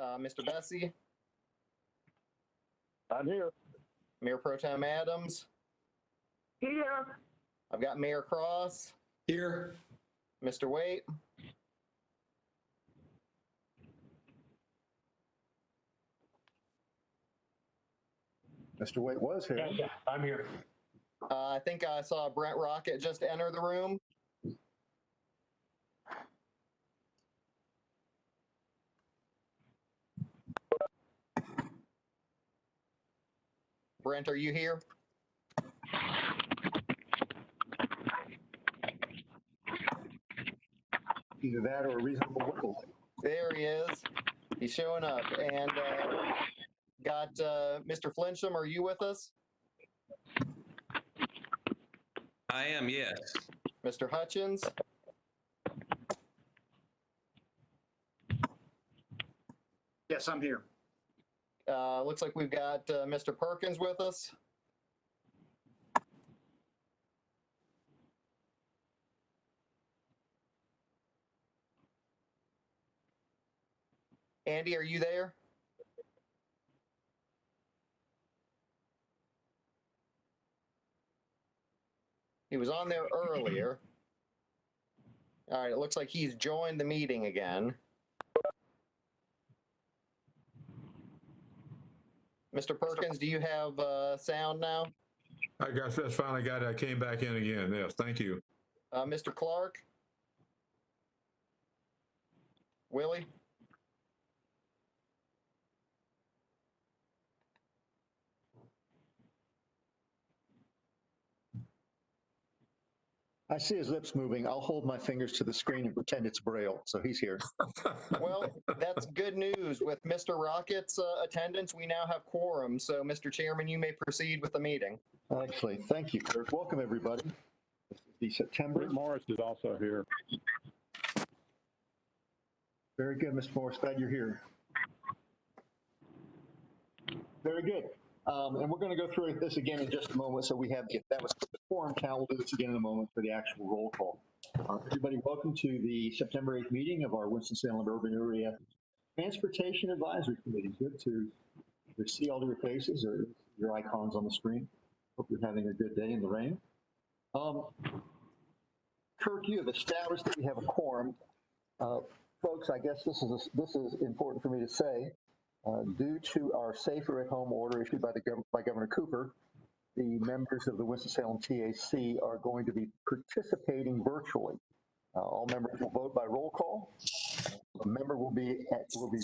Mr. Bessie, I'm here. Mayor Pro Tem Adams. Here. I've got Mayor Cross, Here. Mr. Waite, Mr. Waite was here. Yeah, I'm here. I think I saw Brent Rocket just enter the room. Brent, are you here? Either that or a reasonable wiggle. There he is. He's showing up. And got Mr. Flincham, are you with us? I am, yes. Mr. Hutchins? Yes, I'm here. Looks like we've got Mr. Perkins with us. Andy, are you there? He was on there earlier. All right, it looks like he's joined the meeting again. Mr. Perkins, do you have sound now? I guess that's finally got it. I came back in again. Yes, thank you. Mr. Clark? Willie? I see his lips moving. I'll hold my fingers to the screen and pretend it's Braille. So he's here. Well, that's good news. With Mr. Rocket's attendance, we now have quorum. So, Mr. Chairman, you may proceed with the meeting. Actually, thank you, Kirk. Welcome, everybody. This is the September. Rick Morris is also here. Very good, Mr. Morris. Glad you're here. Very good. And we're going to go through this again in just a moment. So we have, if that was the quorum count, we'll do this again in a moment for the actual roll call. Everybody, welcome to the September 8th meeting of our Winston-Salem Urban Area Transportation Advisory Committee. Good to see all of your faces or your icons on the screen. Hope you're having a good day in the rain. Kirk, you have established that we have a quorum. Folks, I guess this is important for me to say. Due to our Safer at Home order issued by Governor Cooper, the members of the Winston-Salem TAC are going to be participating virtually. All members will vote by roll call. A member will be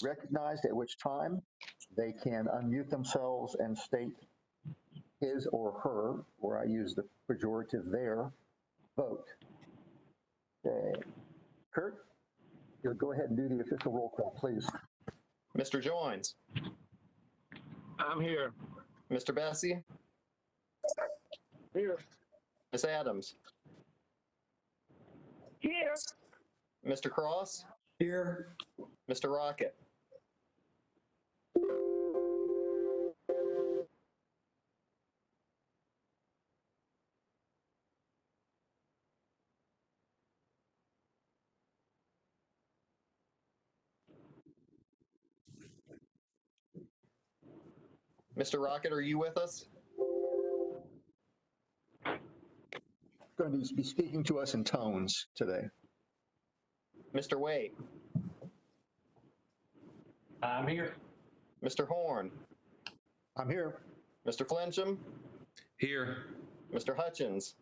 recognized, at which time they can unmute themselves and state his or her, or I use the pejorative their, vote. Okay. Kurt, you'll go ahead and do the official roll call, please. Mr. Joins? I'm here. Mr. Bessie? Here. Ms. Adams? Here. Mr. Cross? Here. Mr. Rocket? Mr. Rocket, are you with us? Going to be speaking to us in tones today. Mr. Waite? I'm here. Mr. Horn? I'm here. Mr. Flincham? Here. Mr. Hutchins?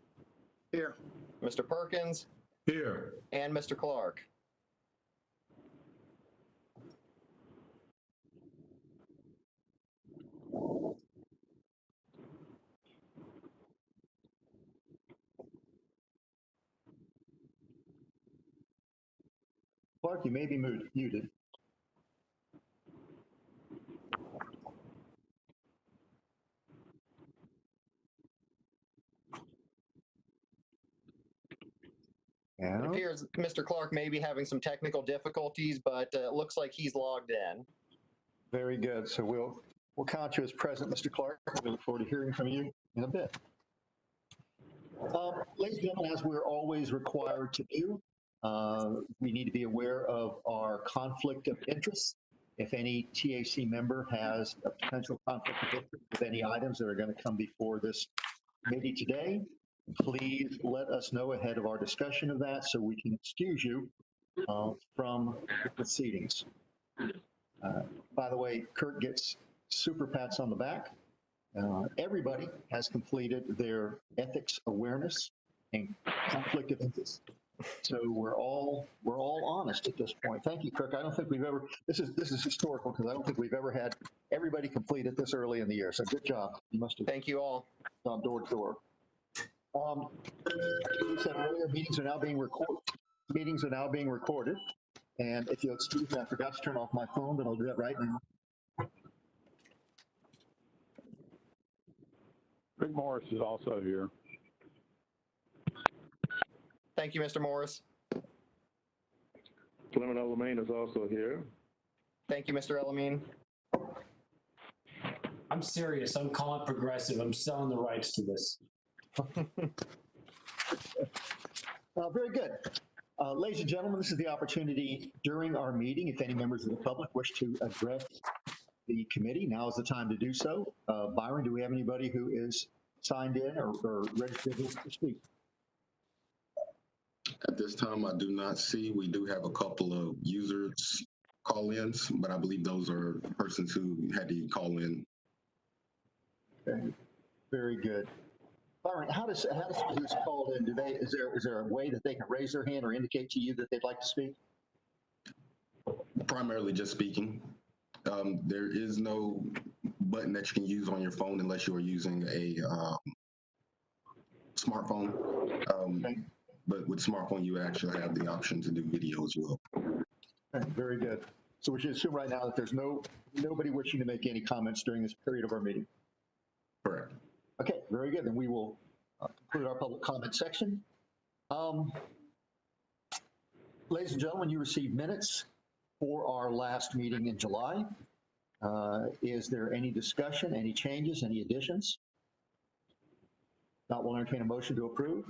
Here. Mr. Perkins? Here. And Mr. Clark? Clark, you may be muted. It appears Mr. Clark may be having some technical difficulties, but it looks like he's logged in. Very good. So we'll count you as present, Mr. Clark. We look forward to hearing from you in a bit. Ladies and gentlemen, as we're always required to do, we need to be aware of our conflict of interest. If any TAC member has a potential conflict of interest with any items that are going to come before this committee today, please let us know ahead of our discussion of that so we can excuse you from the proceedings. By the way, Kurt gets super pats on the back. Everybody has completed their ethics awareness and conflict of interest. So we're all honest at this point. Thank you, Kirk. I don't think we've ever, this is historical because I don't think we've ever had everybody complete it this early in the year. So good job. You must have Thank you all. gone door to door. We said earlier, meetings are now being recorded. Meetings are now being recorded. And if you'll excuse me, I forgot to turn off my phone, but I'll do that right now. Rick Morris is also here. Thank you, Mr. Morris. Clement Elamine is also here. Thank you, Mr. Elamine. I'm serious. I'm calling progressive. I'm selling the rights to this. Very good. Ladies and gentlemen, this is the opportunity during our meeting, if any members of the public wish to address the committee, now is the time to do so. Byron, do we have anybody who is signed in or registered to speak? At this time, I do not see. We do have a couple of users call-ins, but I believe those are persons who had to call in. Okay. Very good. Byron, how does who's called in? Is there a way that they can raise their hand or indicate to you that they'd like to speak? Primarily just speaking. There is no button that you can use on your phone unless you are using a smartphone. Okay. But with smartphone, you actually have the option to do video as well. Okay, very good. So we should assume right now that there's nobody wishing to make any comments during this period of our meeting. Correct. Okay, very good. Then we will conclude our public comment section. Ladies and gentlemen, you received minutes for our last meeting in July. Is there any discussion, any changes, any additions? Not, will entertain a motion to approve.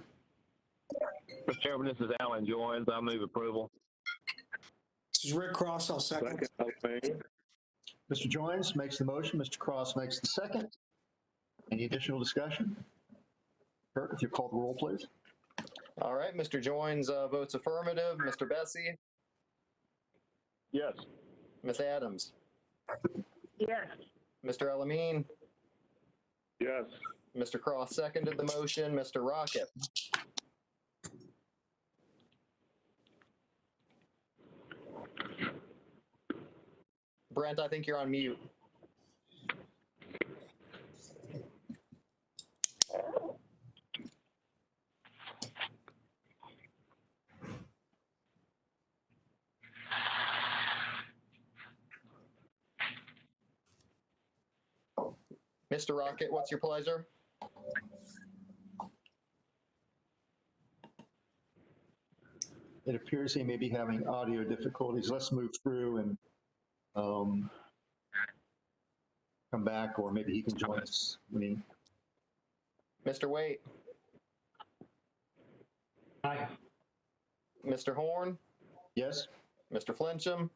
Mr. Chairman, this is Alan Joins. I move approval. This is Rick Cross. I'll second. Mr. Joins makes the motion. Mr. Cross makes the second. Any additional discussion? Kirk, if you call the roll, please. All right, Mr. Joins votes affirmative. Mr. Bessie? Yes. Ms. Adams? Yes. Mr. Elamine? Yes. Mr. Cross seconded the motion. Mr. Rocket? Brent, I think you're on mute. Mr. Rocket, what's your pleasure? It appears he may be having audio difficulties. Let's move through and come back, or maybe he can join us. Mr. Waite? Aye. Mr. Horn? Yes? Mr. Flincham?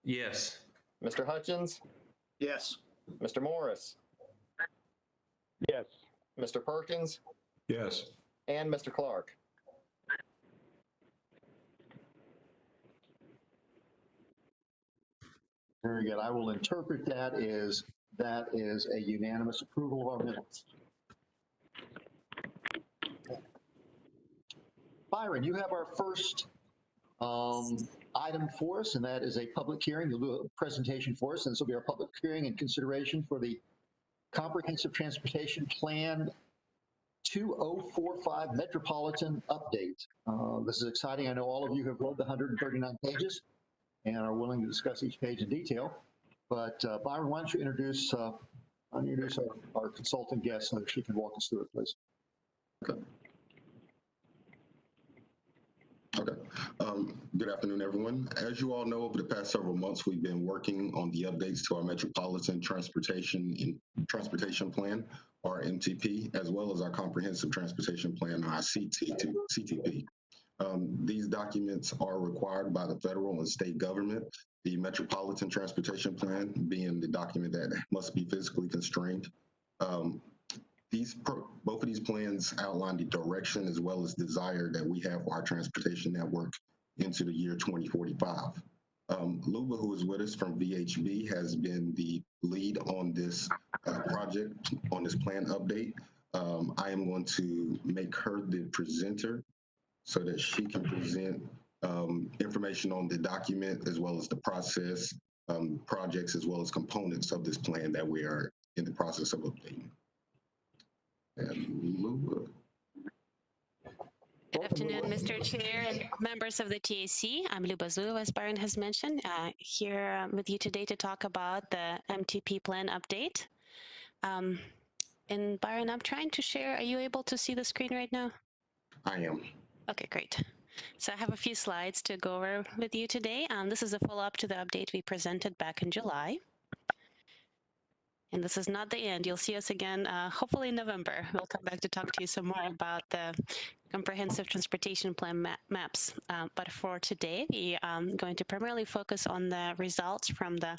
Yes. Mr. Hutchins? Yes. Mr. Morris? Yes. Mr. Perkins? Yes. And Mr. Clark? Very good. I will interpret that as a unanimous approval of our minutes. Byron, you have our first item for us, and that is a public hearing. You'll do a presentation for us, and this will be our public hearing and consideration for the Comprehensive Transportation Plan 2045 Metropolitan Update. This is exciting. I know all of you have read the 139 pages and are willing to discuss each page in detail. But Byron, why don't you introduce our consultant guest so that she can walk us through it, please. Okay. Good afternoon, everyone. As you all know, over the past several months, we've been working on the updates to our Metropolitan Transportation Plan, or MTP, as well as our Comprehensive Transportation Plan, our CTP. These documents are required by the federal and state government, the Metropolitan Transportation Plan being the document that must be physically constrained. Both of these plans outline the direction as well as desire that we have for our transportation network into the year 2045. Luba, who is with us from VHB, has been the lead on this project, on this plan update. I am going to make her the presenter so that she can present information on the document as well as the process, projects, as well as components of this plan that we are in the process of updating. And Luba. Good afternoon, Mr. Chair and members of the TAC. I'm Luba Zulu, as Byron has mentioned, here with you today to talk about the MTP plan update. And Byron, I'm trying to share. Are you able to see the screen right now? I am. Okay, great. So I have a few slides to go over with you today. This is a follow-up to the update we presented back in July. And this is not the end. You'll see us again, hopefully in November. We'll come back to talk to you some more about the comprehensive transportation plan maps. But for today, we are going to primarily focus on the results from the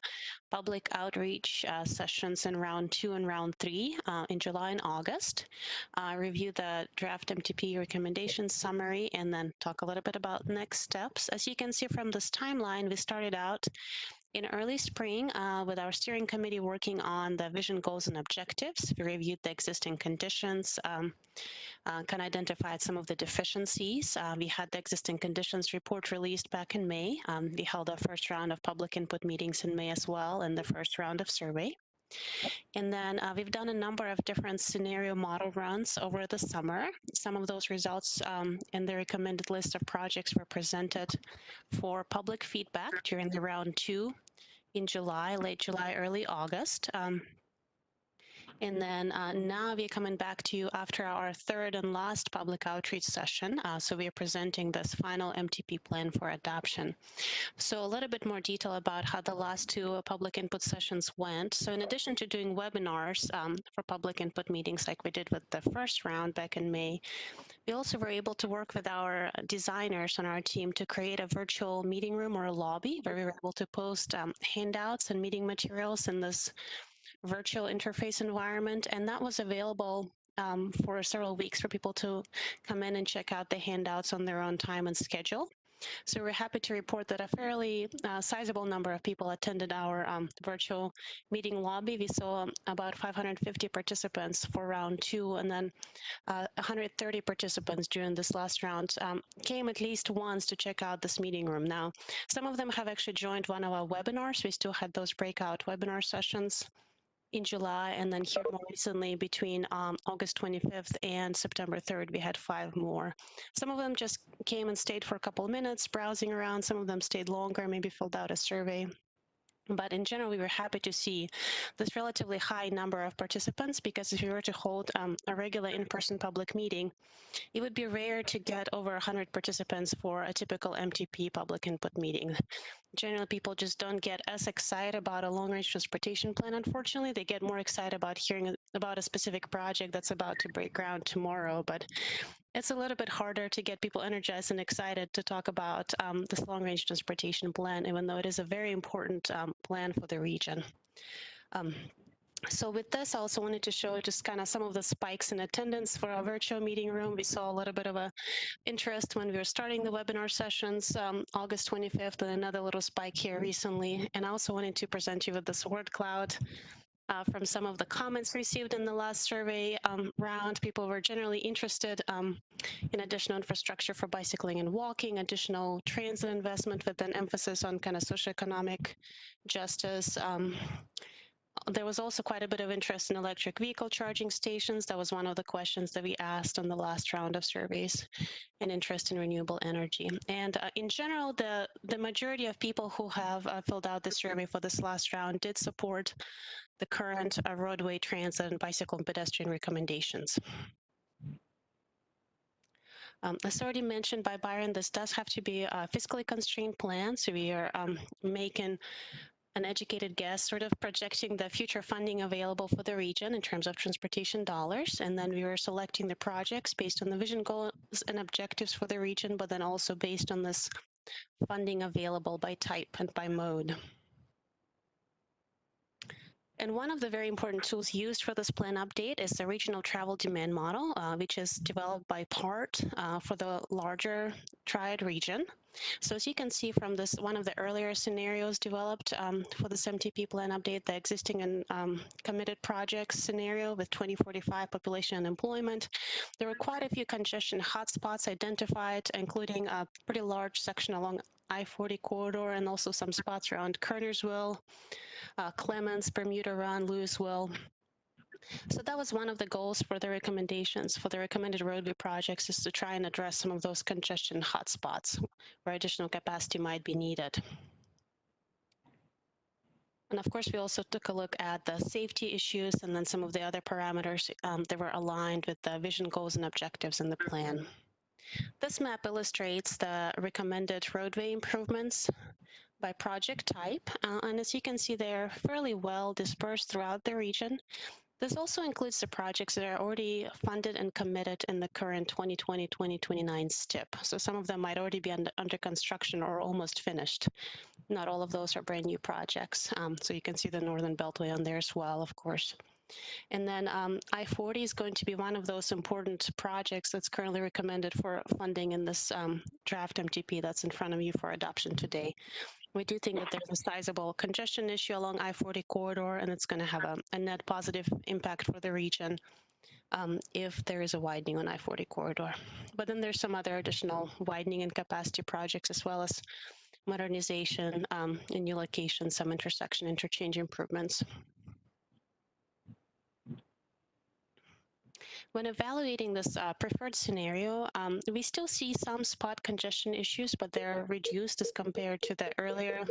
public outreach sessions in round 2 and round 3 in July and August, review the draft MTP recommendations summary, and then talk a little bit about next steps. As you can see from this timeline, we started out in early spring with our steering committee working on the vision, goals, and objectives. We reviewed the existing conditions, kind of identified some of the deficiencies. We had the existing conditions report released back in May. We held our first round of public input meetings in May as well, and the first round of survey. And then we've done a number of different scenario model runs over the summer. Some of those results and the recommended list of projects were presented for public feedback during the round 2 in July, late July, early August. And then now we're coming back to you after our third and last public outreach session. So we are presenting this final MTP plan for adoption. So a little bit more detail about how the last 2 public input sessions went. So in addition to doing webinars for public input meetings like we did with the first round back in May, we also were able to work with our designers on our team to create a virtual meeting room or a lobby where we were able to post handouts and meeting materials in this virtual interface environment, and that was available for several weeks for people to come in and check out the handouts on their own time and schedule. So we're happy to report that a fairly sizable number of people attended our virtual meeting lobby. We saw about 550 participants for round 2, and then 130 participants during this last round came at least once to check out this meeting room. Now, some of them have actually joined one of our webinars. We still had those breakout webinar sessions in July, and then here more recently between August 25th and September 3rd, we had 5 more. Some of them just came and stayed for a couple of minutes browsing around. Some of them stayed longer, maybe filled out a survey. But in general, we were happy to see this relatively high number of participants, because if we were to hold a regular in-person public meeting, it would be rare to get over 100 participants for a typical MTP public input meeting. Generally, people just don't get as excited about a long-range transportation plan, unfortunately. They get more excited about hearing about a specific project that's about to break ground tomorrow, but it's a little bit harder to get people energized and excited to talk about this long-range transportation plan, even though it is a very important plan for the region. So with this, I also wanted to show just kind of some of the spikes in attendance for our virtual meeting room. We saw a little bit of a interest when we were starting the webinar sessions, August 25th, and another little spike here recently. And I also wanted to present you with this word cloud from some of the comments received in the last survey round. People were generally interested in additional infrastructure for bicycling and walking, additional transit investment with an emphasis on kind of socioeconomic justice. There was also quite a bit of interest in electric vehicle charging stations. That was one of the questions that we asked on the last round of surveys, and interest in renewable energy. And in general, the majority of people who have filled out the survey for this last round did support the current roadway, transit, and bicycle and pedestrian recommendations. As already mentioned by Byron, this does have to be a fiscally constrained plan, so we are making an educated guess, sort of projecting the future funding available for the region in terms of transportation dollars. And then we were selecting the projects based on the vision goals and objectives for the region, but then also based on this funding available by type and by mode. And one of the very important tools used for this plan update is the regional travel demand model, which is developed by PART for the larger triad region. So as you can see from this, one of the earlier scenarios developed for this MTP plan update, the existing and committed projects scenario with 2045 population and employment, there were quite a few congestion hotspots identified, including a pretty large section along I-40 corridor and also some spots around Kernersville, Clements, Bermuda Run, Louisville. So that was one of the goals for the recommendations for the recommended roadway projects, is to try and address some of those congestion hotspots where additional capacity might be needed. And of course, we also took a look at the safety issues and then some of the other parameters that were aligned with the vision goals and objectives in the plan. This map illustrates the recommended roadway improvements by project type, and as you can see, they're fairly well dispersed throughout the region. This also includes the projects that are already funded and committed in the current 2020-2029 STIP. So some of them might already be under construction or almost finished. Not all of those are brand new projects. So you can see the Northern Beltway on there as well, of course. And then I-40 is going to be one of those important projects that's currently recommended for funding in this draft MTP that's in front of you for adoption today. We do think that there's a sizable congestion issue along I-40 corridor, and it's going to have a net positive impact for the region if there is a widening on I-40 corridor. But then there's some other additional widening and capacity projects, as well as modernization in new locations, some intersection interchange improvements. When evaluating this preferred scenario, we still see some spot congestion issues, but they're reduced as compared to the earlier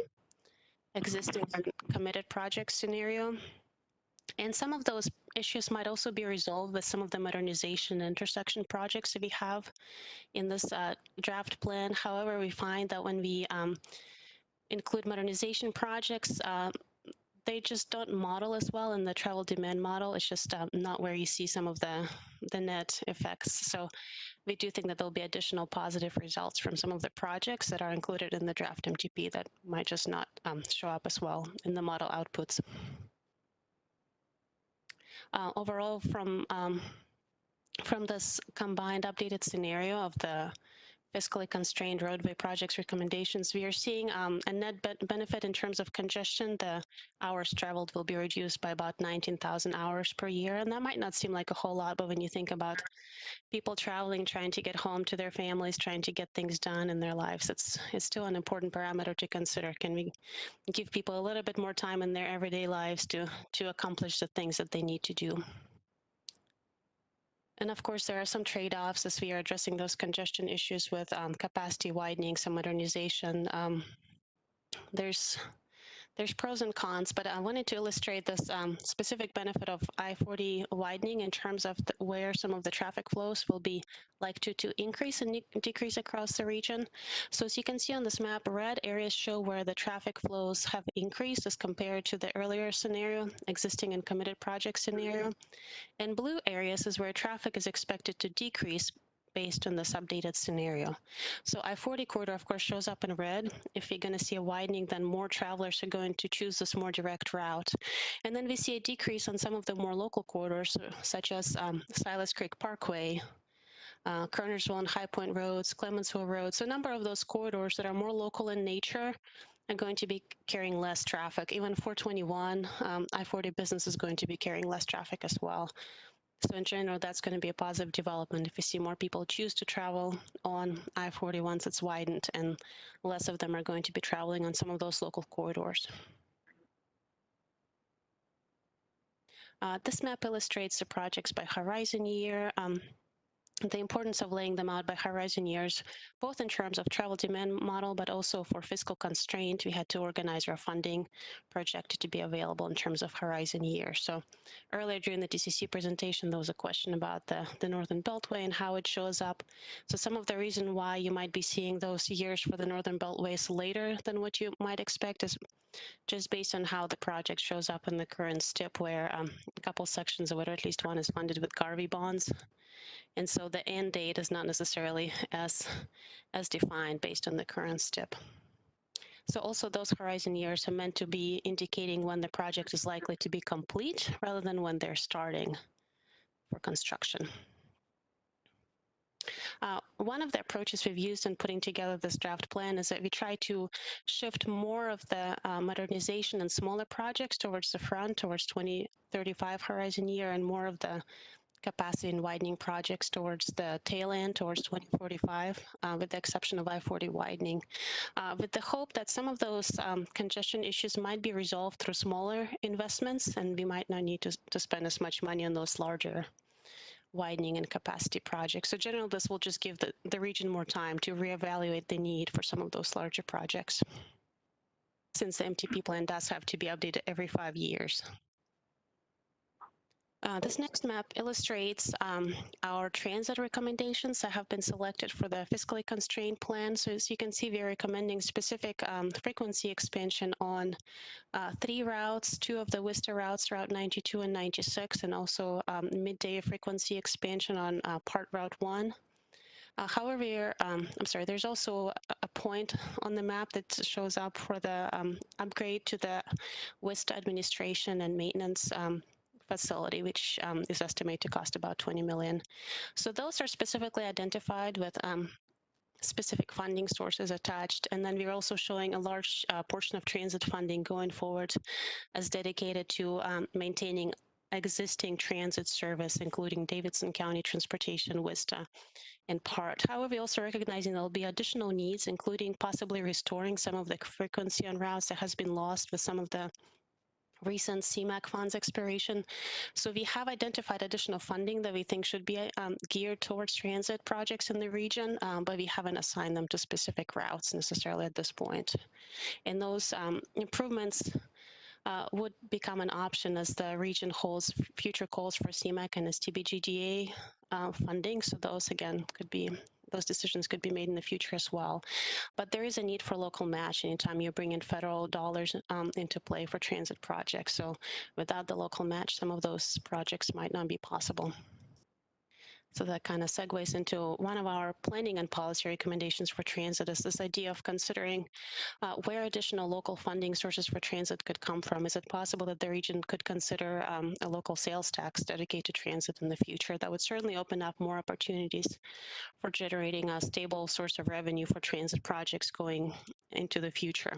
existing committed project scenario. And some of those issues might also be resolved with some of the modernization intersection projects that we have in this draft plan. However, we find that when we include modernization projects, they just don't model as well in the travel demand model. It's just not where you see some of the net effects. So we do think that there'll be additional positive results from some of the projects that are included in the draft MTP that might just not show up as well in the model outputs. Overall, from this combined updated scenario of the fiscally constrained roadway projects recommendations, we are seeing a net benefit in terms of congestion. The hours traveled will be reduced by about 19,000 hours per year. And that might not seem like a whole lot, but when you think about people traveling, trying to get home to their families, trying to get things done in their lives, it's still an important parameter to consider. Can we give people a little bit more time in their everyday lives to accomplish the things that they need to do? And of course, there are some trade-offs as we are addressing those congestion issues with capacity widening, some modernization. There's pros and cons, but I wanted to illustrate this specific benefit of I-40 widening in terms of where some of the traffic flows will be likely to increase and decrease across the region. So as you can see on this map, red areas show where the traffic flows have increased as compared to the earlier scenario, existing and committed project scenario. And blue areas is where traffic is expected to decrease based on this updated scenario. So I-40 corridor, of course, shows up in red. If you're going to see a widening, then more travelers are going to choose this more direct route. And then we see a decrease on some of the more local corridors, such as Silas Creek Parkway, Kernersville and High Point roads, Clementsville roads. So a number of those corridors that are more local in nature are going to be carrying less traffic. Even 421, I-40 business is going to be carrying less traffic as well. So in general, that's going to be a positive development if we see more people choose to travel on I-40 once it's widened, and less of them are going to be traveling on some of those local corridors. This map illustrates the projects by horizon year. the importance of laying them out by horizon years, both in terms of travel demand model, but also for fiscal constraint. We had to organize our funding projected to be available in terms of horizon years. So earlier during the DCC presentation, there was a question about the Northern Beltway and how it shows up. So some of the reason why you might be seeing those years for the Northern Beltways later than what you might expect is just based on how the project shows up in the current STIP, where a couple sections of it, or at least one, is funded with Garvey bonds. And so the end date is not necessarily as defined based on the current STIP. So also those horizon years are meant to be indicating when the project is likely to be complete rather than when they're starting for construction. One of the approaches we've used in putting together this draft plan is that we try to shift more of the modernization and smaller projects towards the front, towards 2035 horizon year, and more of the capacity and widening projects towards the tail end, towards 2045, with the exception of I-40 widening, with the hope that some of those congestion issues might be resolved through smaller investments, and we might not need to spend as much money on those larger widening and capacity projects. So generally, this will just give the region more time to reevaluate the need for some of those larger projects, since the MTP plan does have to be updated every 5 years. This next map illustrates our transit recommendations that have been selected for the fiscally constrained plan. So as you can see, we're recommending specific frequency expansion on 3 routes, 2 of the Worcester routes, Route 92 and 96, and also midday frequency expansion on part Route 1. However, I'm sorry, there's also a point on the map that shows up for the upgrade to the Worcester administration and maintenance facility, which is estimated to cost about $20 million. So those are specifically identified with specific funding sources attached. And then we're also showing a large portion of transit funding going forward as dedicated to maintaining existing transit service, including Davidson County Transportation, Worcester, in part. However, we're also recognizing there will be additional needs, including possibly restoring some of the frequency on routes that has been lost with some of the recent CMAQ funds expiration. So we have identified additional funding that we think should be geared towards transit projects in the region, but we haven't assigned them to specific routes necessarily at this point. And those improvements would become an option as the region holds future calls for CMAQ and STBGDA funding. So those, again, those decisions could be made in the future as well. But there is a need for local match anytime you bring in federal dollars into play for transit projects. So without the local match, some of those projects might not be possible. So that kind of segues into one of our planning and policy recommendations for transit is this idea of considering where additional local funding sources for transit could come from. Is it possible that the region could consider a local sales tax dedicated to transit in the future? That would certainly open up more opportunities for generating a stable source of revenue for transit projects going into the future.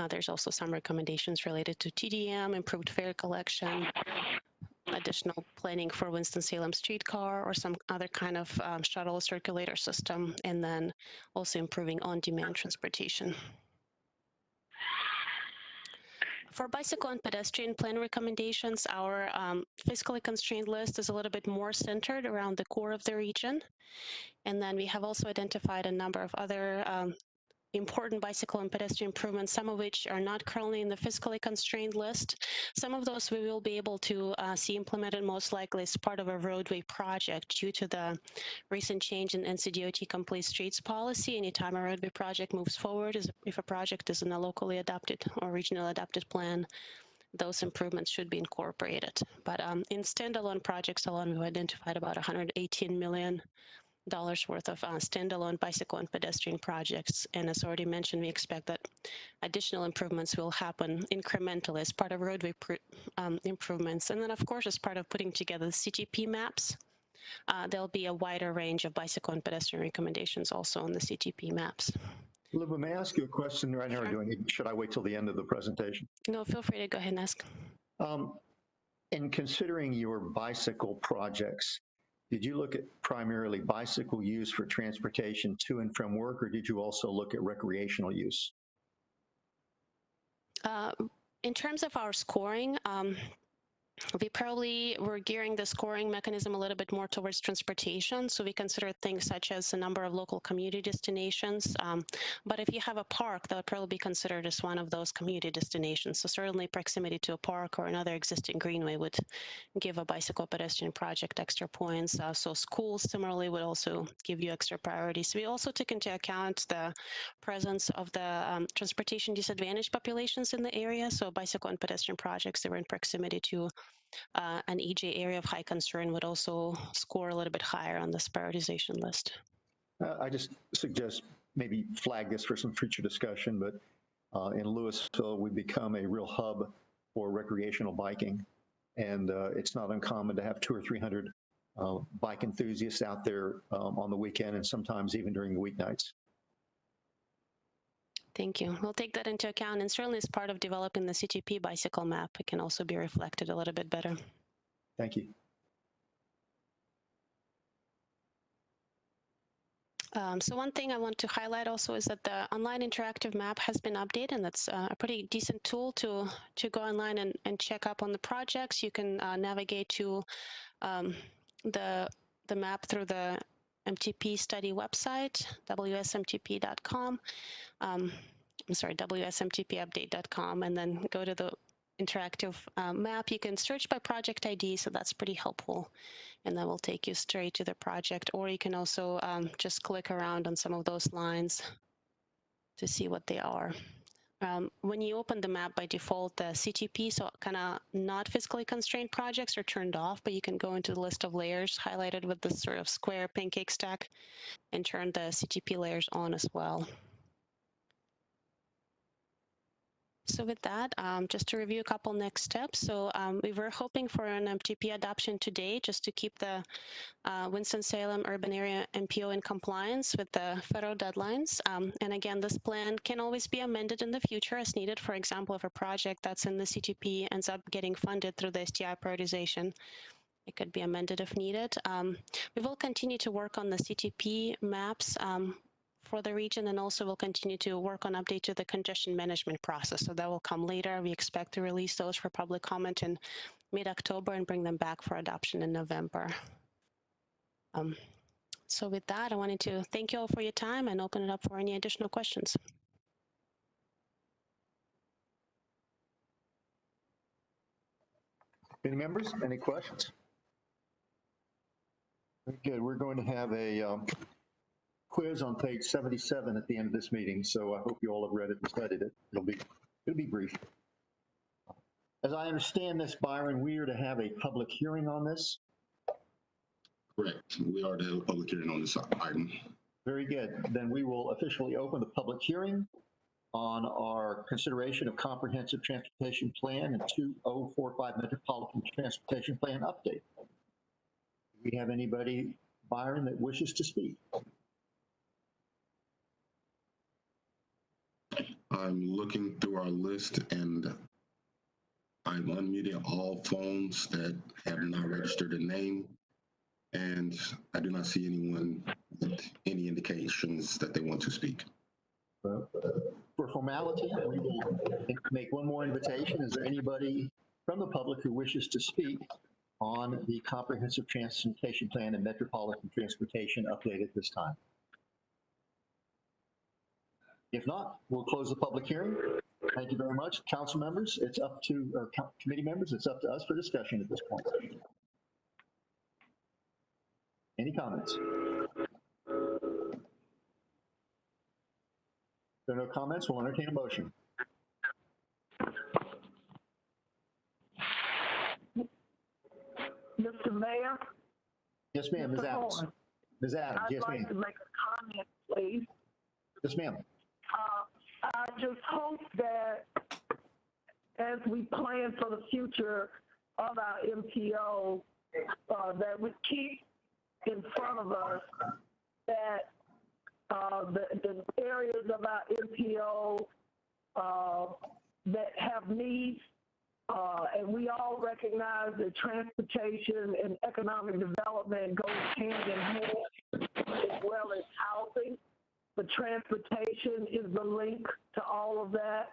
There's also some recommendations related to TDM, improved fare collection, additional planning for Winston-Salem streetcar or some other kind of shuttle circulator system, and then also improving on-demand transportation. For bicycle and pedestrian plan recommendations, our fiscally constrained list is a little bit more centered around the core of the region. And then we have also identified a number of other important bicycle and pedestrian improvements, some of which are not currently in the fiscally constrained list. Some of those we will be able to see implemented most likely as part of a roadway project due to the recent change in NCDOT complete streets policy. Anytime a roadway project moves forward, if a project is in a locally adopted or regional adopted plan, those improvements should be incorporated. But in standalone projects alone, we've identified about $118 million worth of standalone bicycle and pedestrian projects. And as already mentioned, we expect that additional improvements will happen incrementally as part of roadway improvements. And then, of course, as part of putting together the CTP maps, there'll be a wider range of bicycle and pedestrian recommendations also on the CTP maps. Luba, may I ask you a question right now, or should I wait till the end of the presentation? No, feel free to go ahead and ask. In considering your bicycle projects, did you look at primarily bicycle use for transportation to and from work, or did you also look at recreational use? In terms of our scoring, we're gearing the scoring mechanism a little bit more towards transportation. So we consider things such as the number of local community destinations. But if you have a park, that would probably be considered as one of those community destinations. So certainly proximity to a park or another existing greenway would give a bicycle pedestrian project extra points. So schools similarly would also give you extra priorities. We also took into account the presence of the transportation disadvantaged populations in the area. So bicycle and pedestrian projects that were in proximity to an EJ area of high concern would also score a little bit higher on this prioritization list. I just suggest maybe flag this for some future discussion, but in Louisville, we've become a real hub for recreational biking. And it's not uncommon to have 200 or 300 bike enthusiasts out there on the weekend and sometimes even during the weeknights. Thank you. We'll take that into account, and certainly as part of developing the CTP bicycle map, it can also be reflected a little bit better. Thank you. So one thing I want to highlight also is that the online interactive map has been updated, and that's a pretty decent tool to go online and check up on the projects. You can navigate to the map through the MTP study website, wsmtp.com. I'm sorry, wsmtpupdate.com, and then go to the interactive map. You can search by project ID, so that's pretty helpful, and that will take you straight to the project. Or you can also just click around on some of those lines to see what they are. When you open the map, by default, the CTP, so kind of not fiscally constrained projects, are turned off, but you can go into the list of layers highlighted with this sort of square pancake stack and turn the CTP layers on as well. So with that, just to review a couple next steps. So we were hoping for an MTP adoption today, just to keep the Winston-Salem urban area MPO in compliance with the federal deadlines. And again, this plan can always be amended in the future as needed. For example, if a project that's in the CTP ends up getting funded through the STI prioritization, it could be amended if needed. We will continue to work on the CTP maps for the region, and also we'll continue to work on update to the congestion management process. So that will come later. We expect to release those for public comment in mid-October and bring them back for adoption in November. So with that, I wanted to thank you all for your time and open it up for any additional questions. Any members, any questions? Very good. We're going to have a quiz on page 77 at the end of this meeting, so I hope you all have read it and studied it. It'll be brief. As I understand this, Byron, we are to have a public hearing on this. Correct. We are to have a public hearing on this item. Very good. Then we will officially open the public hearing on our consideration of comprehensive transportation plan and 2045 metropolitan transportation plan update. Do we have anybody, Byron, that wishes to speak? I'm looking through our list and I'm unmuting all phones that have not registered a name. And I do not see anyone with any indications that they want to speak. For formality, we will make one more invitation. Is there anybody from the public who wishes to speak on the comprehensive transportation plan and metropolitan transportation update at this time? If not, we'll close the public hearing. Thank you very much. Council members, it's up to, or committee members, it's up to us for discussion at this point. Any comments? If there are no comments, we'll entertain a motion. Mr. Mayor? Yes, ma'am, Ms. Adams. Ms. Adams, I'd yes, like ma'am. to make a comment, please. Yes, ma'am. I just hope that as we plan for the future of our MPO, that we keep in front of us that the areas of our MPO that have needs, and we all recognize that transportation and economic development goes hand in hand, as well as housing. But transportation is the link to all of that.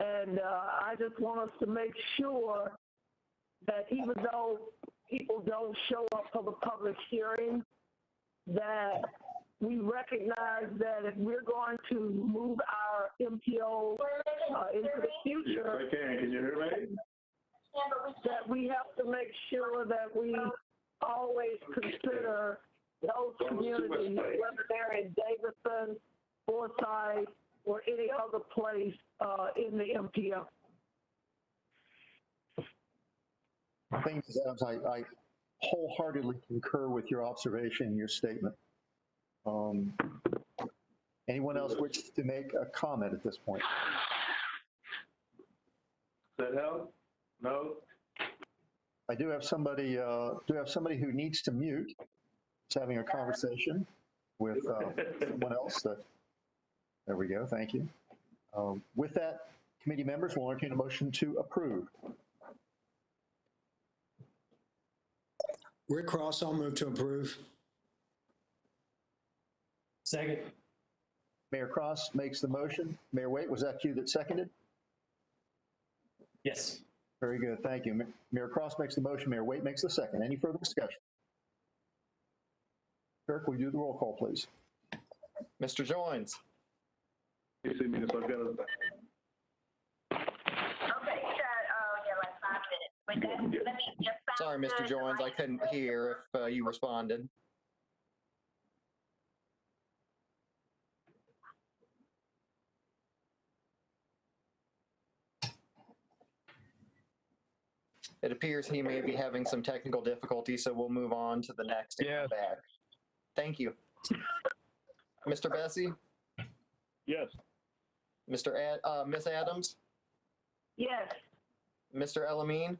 And I just want us to make sure that even though people don't show up for the public hearing, that we recognize that if we're going to move our MPO into the future, Yes, I can you hear me? that we have to make sure that we always consider those communities, whether they're in Davidson, Forsyth, or any other place in the MPO. Thank you, Adams. I wholeheartedly concur with your observation and your statement. Anyone else wish to make a comment at this point? Does that help? No? I do have somebody who needs to mute. Is having a conversation with someone else. There we go. Thank you. With that, committee members will entertain a motion to approve. Rick Cross, I'll move to approve. Second. Mayor Cross makes the motion. Mayor Waite, was that you that seconded? Yes. Very good. Thank you. Mayor Cross makes the motion. Mayor Waite makes the second. Any further discussion? Kirk, will you do the roll call, please? Mr. Joins. You see me, so I've got to. Okay, you got, like 5 minutes. Wait, let me just. Sorry, Mr. Joins, I couldn't hear if you responded. It appears he may be having some technical difficulties, so we'll move on to the next. Yes. Back. Thank you. Mr. Bessie? Yes. Miss Adams? Yes. Mr. Elamine?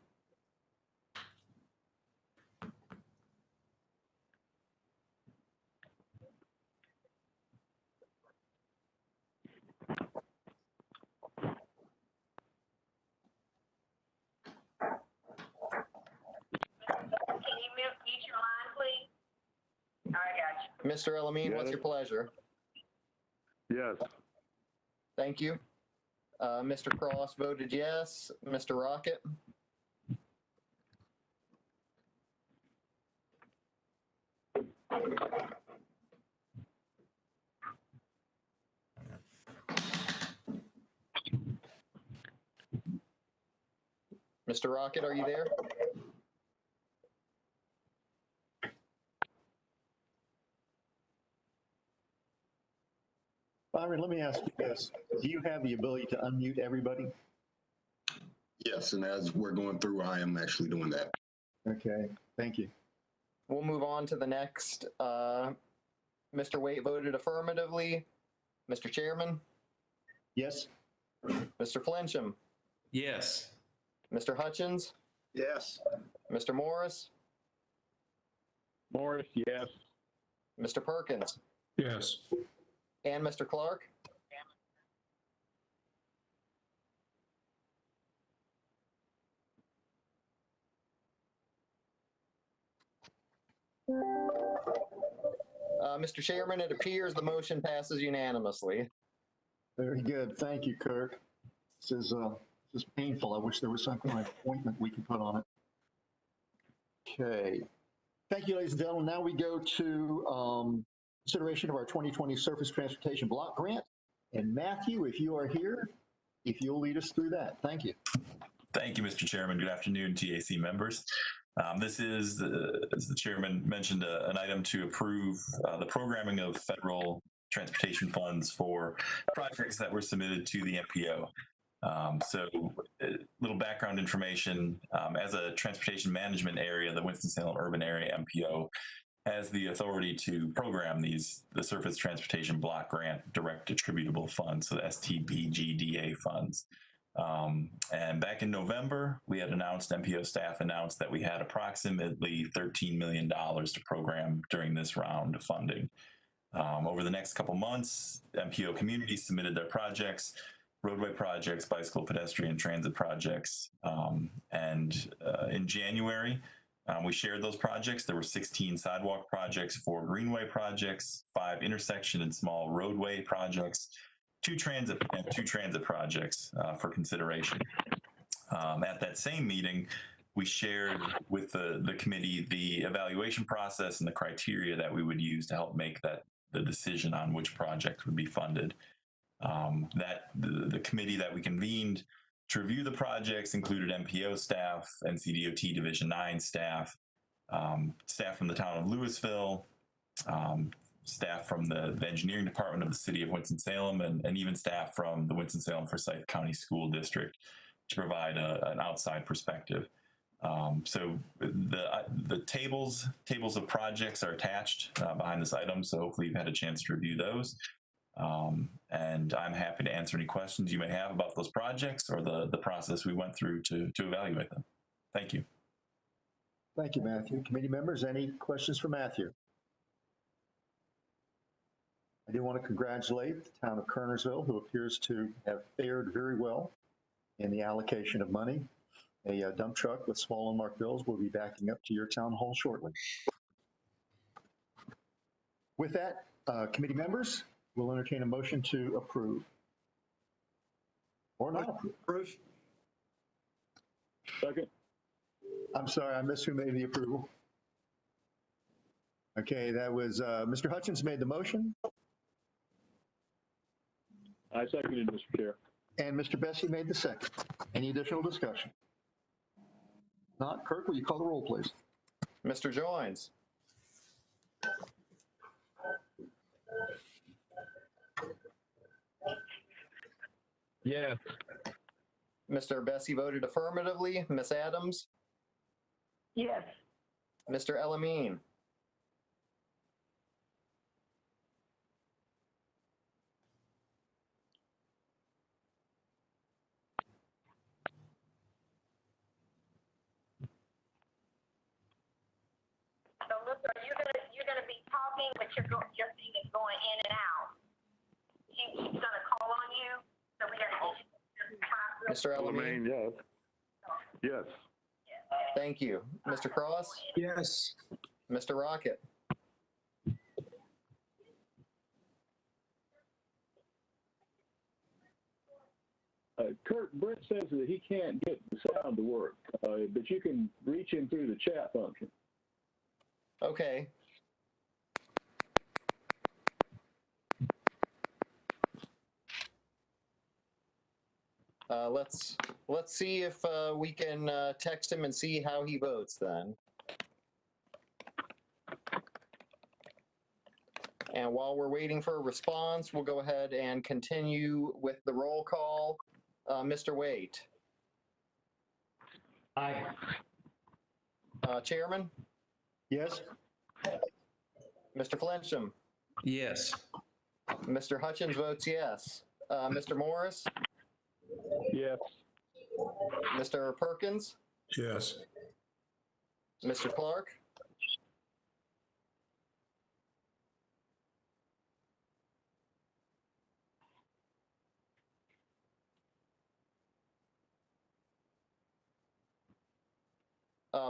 Can you mute your line, please? All right, got you. Mr. Elamine, what's your pleasure? Yes. Thank you. Mr. Cross voted yes. Mr. Rocket? Mr. Rocket, are you there? Byron, let me ask you this. Do you have the ability to unmute everybody? Yes, and as we're going through, I am actually doing that. Okay, thank you. We'll move on to the next. Mr. Waite voted affirmatively. Mr. Chairman? Yes. Mr. Flincham? Yes. Mr. Hutchins? Yes. Mr. Morris? Morris, yes. Mr. Perkins? Yes. And Mr. Clark? Mr. Chairman, it appears the motion passes unanimously. Very good. Thank you, Kirk. This is painful. I wish there was some kind of appointment we could put on it. Okay. Thank you, ladies and gentlemen. Now we go to consideration of our 2020 Surface Transportation Block Grant. And Matthew, if you are here, if you'll lead us through that. Thank you. Thank you, Mr. Chairman. Good afternoon, TAC members. This is, as the chairman mentioned, an item to approve the programming of federal transportation funds for projects that were submitted to the MPO. So a little background information, as a transportation management area, the Winston-Salem Urban Area MPO has the authority to program the Surface Transportation Block Grant Direct Attributable Funds, so the STBGDA funds. And back in November, we had announced, MPO staff announced that we had approximately $13 million to program during this round of funding. Over the next couple months, MPO communities submitted their projects, roadway projects, bicycle, pedestrian, transit projects. And in January, we shared those projects. There were 16 sidewalk projects, 4 greenway projects, 5 intersection and small roadway projects, 2 transit projects for consideration. At that same meeting, we shared with the committee the evaluation process and the criteria that we would use to help make the decision on which project would be funded. The committee that we convened to review the projects included MPO staff, NCDOT Division 9 staff, staff from the town of Louisville, staff from the engineering department of the city of Winston-Salem, and even staff from the Winston-Salem Forsyth County School District to provide an outside perspective. So the tables of projects are attached behind this item, so hopefully you've had a chance to review those. And I'm happy to answer any questions you may have about those projects or the process we went through to evaluate them. Thank you. Thank you, Matthew. Committee members, any questions for Matthew? I do want to congratulate the town of Kernersville, who appears to have fared very well in the allocation of money. A dump truck with small unmarked bills will be backing up to your town hall shortly. With that, committee members, we'll entertain a motion to approve. Or not approve. Approve. Second. I'm sorry, I missed who made the approval. Okay, that was Mr. Hutchins made the motion. I seconded, Mr. Chair. And Mr. Bessie made the second. Any additional discussion? Not, Kirk, will you call the roll, please? Mr. Joines. Yes. Mr. Bessie voted affirmatively. Ms. Adams. Yes. Mr. Elamine. So, Luther, you're gonna be talking, but your thing is going in and out. She's gonna call on you, so we gotta get you. Mr. Elamine. Yes. Yes. Thank you. Mr. Cross. Yes. Mr. Rocket. Kurt, Brent says that he can't get the sound to work, but you can reach him through the chat function. Okay. Let's see if we can text him and see how he votes then. And while we're waiting for a response, we'll go ahead and continue with the roll call. Mr. Waite. Aye. Chairman? Yes. Mr. Flensham? Yes. Mr. Hutchins votes yes. Mr. Morris? Yes. Mr. Perkins? Yes. Mr. Clark?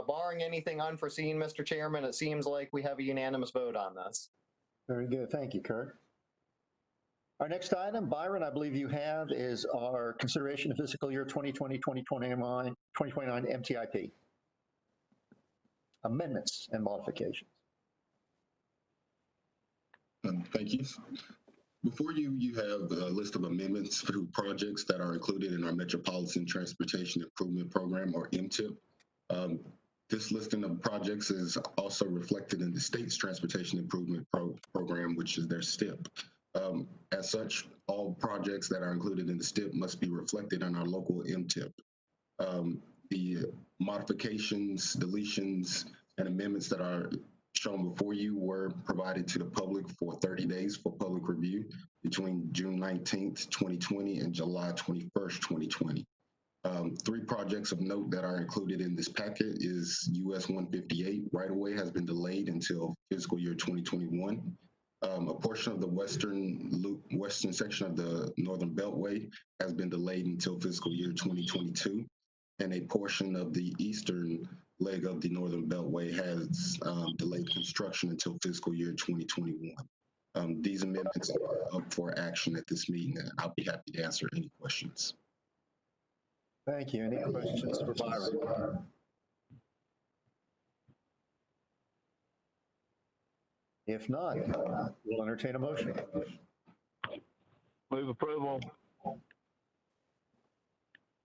Barring anything unforeseen, Mr. Chairman, it seems like we have a unanimous vote on this. Very good. Thank you, Kurt. Our next item, Byron, I believe you have, is our consideration of fiscal year 2020-2029 MTIP. Amendments and modifications. Thank you. Before you, you have a list of amendments to projects that are included in our Metropolitan Transportation Improvement Program, or MTIP. This listing of projects is also reflected in the state's Transportation Improvement Program, which is their STIP. As such, all projects that are included in the STIP must be reflected on our local MTIP. The modifications, deletions, and amendments that are shown before you were provided to the public for 30 days for public review between June 19th, 2020 and July 21st, 2020. 3 projects of note that are included in this packet is US 158 right-of-way has been delayed until fiscal year 2021. A portion of the western section of the Northern Beltway has been delayed until fiscal year 2022. And a portion of the eastern leg of the Northern Beltway has delayed construction until fiscal year 2021. These amendments are up for action at this meeting, and I'll be happy to answer any questions. Thank you. Any questions for Byron? If not, we'll entertain a motion. Move approval.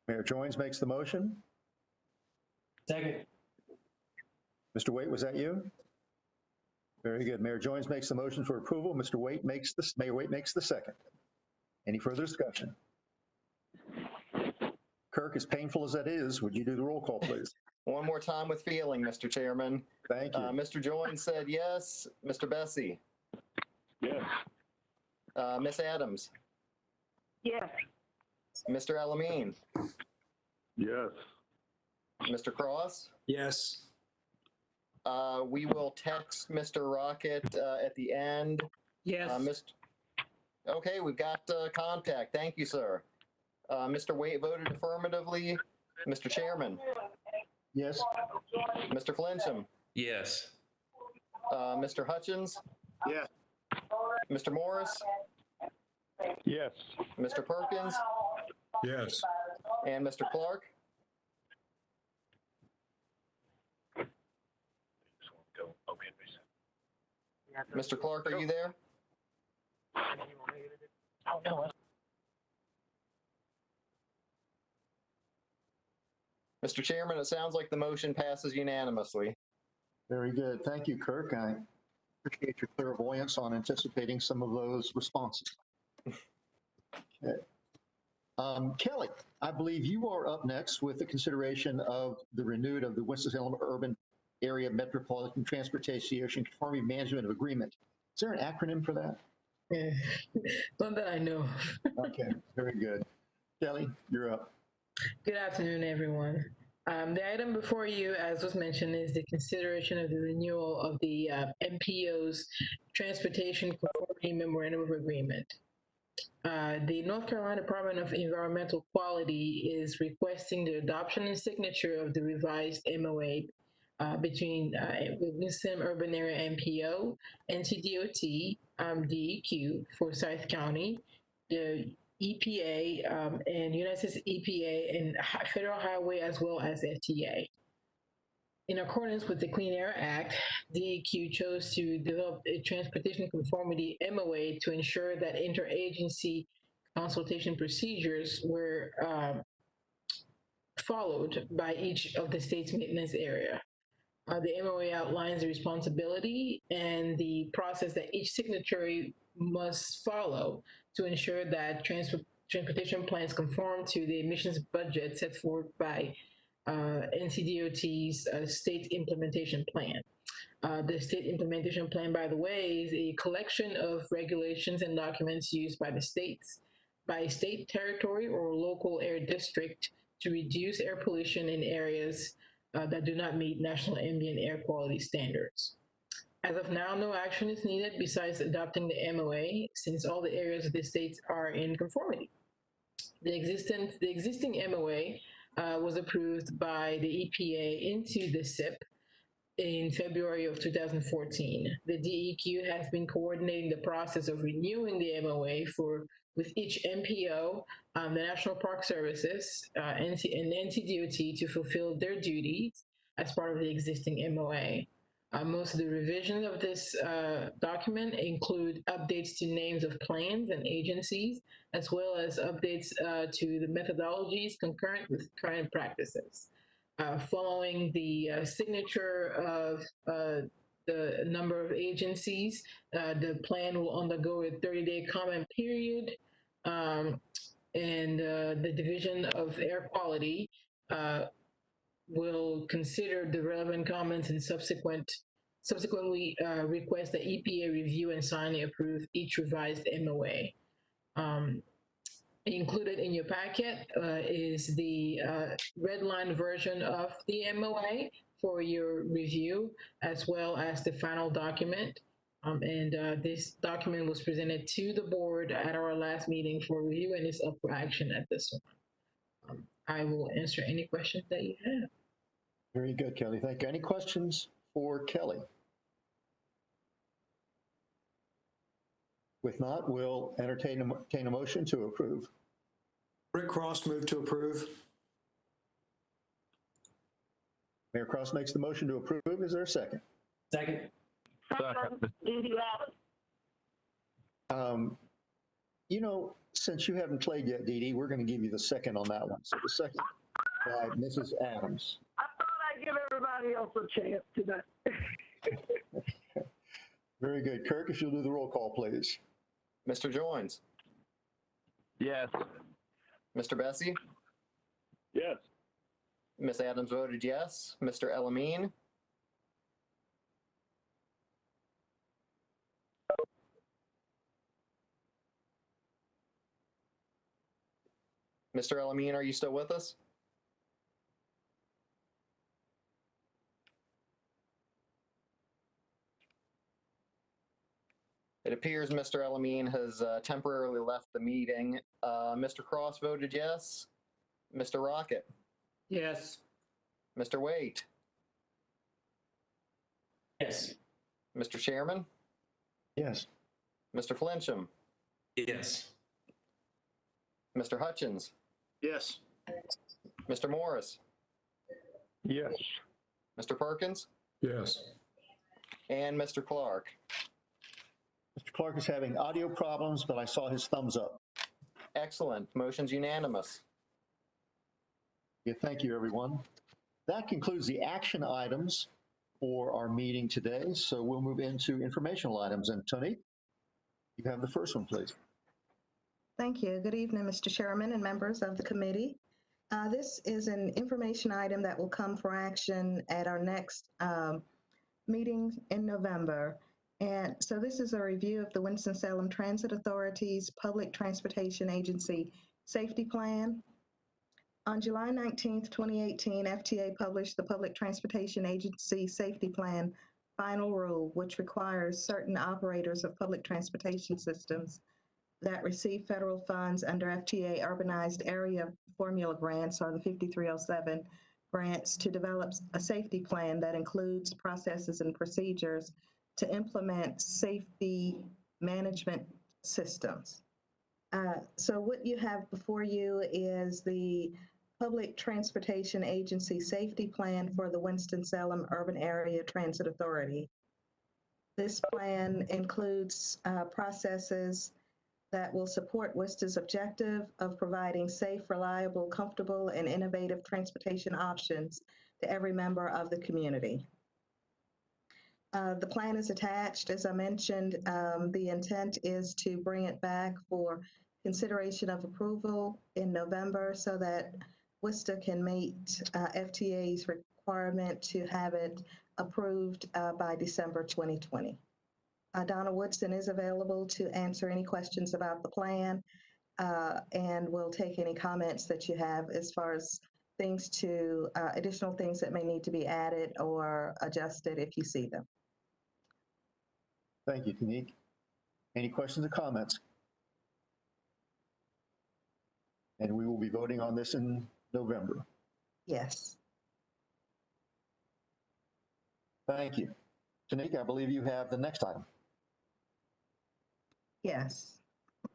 Mayor Joines makes the motion. Second. Mr. Waite, was that you? Very good. Mayor Joines makes the motion for approval. Mayor Waite makes the second. Any further discussion? Kirk, as painful as that is, would you do the roll call, please? One more time with feeling, Mr. Chairman. Thank you. Mr. Joines said yes. Mr. Bessie? Yes. Miss Adams? Yes. Mr. Elamine? Yes. Mr. Cross? Yes. We will text Mr. Rocket at the end. Yes. Okay, we've got contact. Thank you, sir. Mr. Waite voted affirmatively. Mr. Chairman? Yes. Mr. Flincham? Yes. Mr. Hutchins? Yes. Mr. Morris? Yes. Mr. Perkins? Yes. And Mr. Clark? Mr. Clark, are you there? Mr. Chairman, it sounds like the motion passes unanimously. Very good. Thank you, Kirk. I appreciate your clairvoyance on anticipating some of those responses. Okay. Kelly, I believe you are up next with the consideration of the renewed of the Winston-Salem Urban Area Metropolitan Transportation Conformity Management Agreement. Is there an acronym for that? Yeah. Not that I know. Okay, very good. Kelly, you're up. Good afternoon, everyone. The item before you, as was mentioned, is the consideration of the renewal of the MPO's Transportation Conformity Memorandum of Agreement. The North Carolina Department of Environmental Quality is requesting the adoption and signature of the revised MOA between Winston Urban Area MPO, NCDOT, DEQ, Forsyth County, the EPA, and United States EPA, and Federal Highway, as well as FTA. In accordance with the Clean Air Act, DEQ chose to develop a transportation conformity MOA to ensure that interagency consultation procedures were followed by each of the state's maintenance area. The MOA outlines the responsibility and the process that each signatory must follow to ensure that transportation plans conform to the emissions budget set forth by NCDOT's state implementation plan. The state implementation plan, by the way, is a collection of regulations and documents used by the states, by state, territory, or local air district to reduce air pollution in areas that do not meet national ambient air quality standards. As of now, no action is needed besides adopting the MOA, since all the areas of the states are in conformity. The existing MOA was approved by the EPA into the SIP in February of 2014. The DEQ has been coordinating the process of renewing the MOA with each MPO, the National Park Services, and NCDOT to fulfill their duties as part of the existing MOA. Most of the revisions of this document include updates to names of plans and agencies, as well as updates to the methodologies concurrent with current practices. Following the signature of the number of agencies, the plan will undergo a 30-day comment period, and the Division of Air Quality will consider the relevant comments and subsequently request that EPA review and sign and approve each revised MOA. Included in your packet is the red line version of the MOA for your review, as well as the final document. This document was presented to the board at our last meeting for review and is up for action at this one. I will answer any questions that you have. Very good, Kelly. Thank you. Any questions for Kelly? If not, we'll entertain a motion to approve. Rick Cross, move to approve. Mayor Cross makes the motion to approve. Is there a second? Second. Second, Dee Adams. You know, since you haven't played yet, Dee Dee, we're going to give you the second on that one. So the second by Mrs. Adams. I thought I'd give everybody else a chance today. Very good. Kirk, if you'll do the roll call, please. Mr. Joins. Yes. Mr. Bessie. Yes. Ms. Adams voted yes. Mr. Elamine. Mr. Elamine, are you still with us? It appears Mr. Elamine has temporarily left the meeting. Mr. Cross voted yes. Mr. Rocket. Yes. Mr. Waite. Yes. Mr. Chairman. Yes. Mr. Flincham. Yes. Mr. Hutchins. Yes. Mr. Morris. Yes. Mr. Perkins. Yes. And Mr. Clark. Mr. Clark is having audio problems, but I saw his thumbs up. Excellent. Motion's unanimous. Yeah, thank you, everyone. That concludes the action items for our meeting today. So we'll move into informational items. And Tony, you have the first one, please. Thank you. Good evening, Mr. Chairman and members of the committee. This is an information item that will come for action at our next meeting in November. And so this is a review of the Winston-Salem Transit Authority's Public Transportation Agency Safety Plan. On July 19th, 2018, FTA published the Public Transportation Agency Safety Plan Final Rule, which requires certain operators of public transportation systems that receive federal funds under FTA Urbanized Area Formula Grants, or the 5307 grants, to develop a safety plan that includes processes and procedures to implement safety management systems. So what you have before you is the Public Transportation Agency Safety Plan for the Winston-Salem Urban Area Transit Authority. This plan includes processes that will support WISTA's objective of providing safe, reliable, comfortable, and innovative transportation options to every member of the community. The plan is attached. As I mentioned, the intent is to bring it back for consideration of approval in November so that WISTA can meet FTA's requirement to have it approved by December 2020. Donna Woodson is available to answer any questions about the plan and will take any comments that you have as far as things to, additional things that may need to be added or adjusted if you see them. Thank you, Tanique. Any questions or comments? And we will be voting on this in November. Yes. Thank you. Tanique, I believe you have the next item. Yes.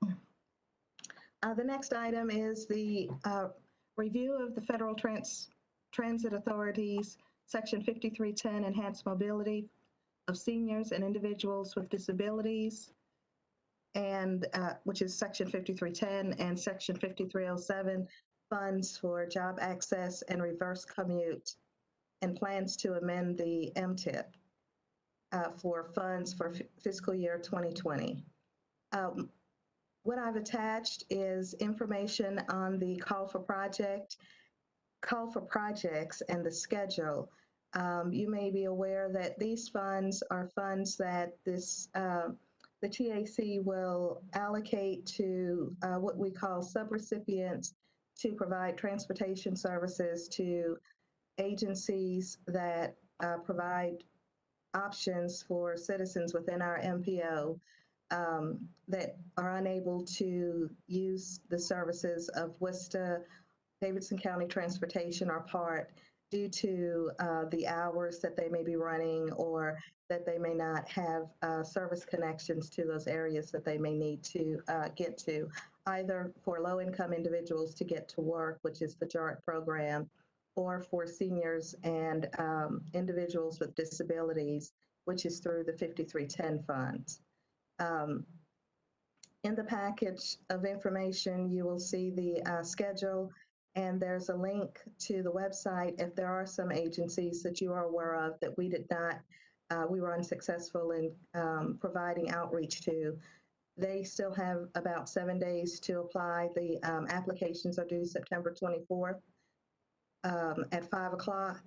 The next item is the review of the Federal Transit Authority's Section 5310 Enhanced Mobility of Seniors and Individuals with Disabilities, and which is Section 5310, and Section 5307 funds for job access and reverse commute, and plans to amend the MTIP for funds for fiscal year 2020. What I've attached is information on the call for projects and the schedule. You may be aware that these funds are funds that the TAC will allocate to what we call subrecipients to provide transportation services to agencies that provide options for citizens within our MPO that are unable to use the services of WISTA, Davidson County Transportation, or PART due to the hours that they may be running, or that they may not have service connections to those areas that they may need to get to, either for low-income individuals to get to work, which is the JART program, or for seniors and individuals with disabilities which is through the 5310 funds. In the package of information, you will see the schedule, and there's a link to the website if there are some agencies that you are aware of that we did not, we were unsuccessful in providing outreach to. They still have about 7 days to apply. The applications are due September 24th at 5 o'clock.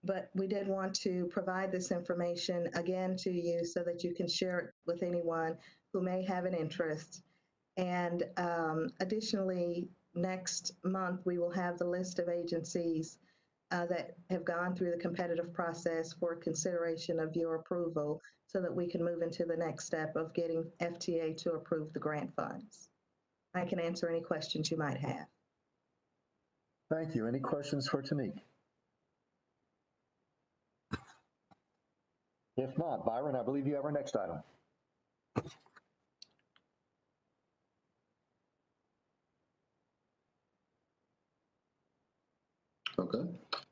But we did want to provide this information again to you so that you can share it with anyone who may have an interest. And additionally, next month, we will have the list of agencies that have gone through the competitive process for consideration of your approval so that we can move into the next step of getting FTA to approve the grant funds. I can answer any questions you might have. Thank you. Any questions for Tanique? If not, Byron, I believe you have our next item. Okay.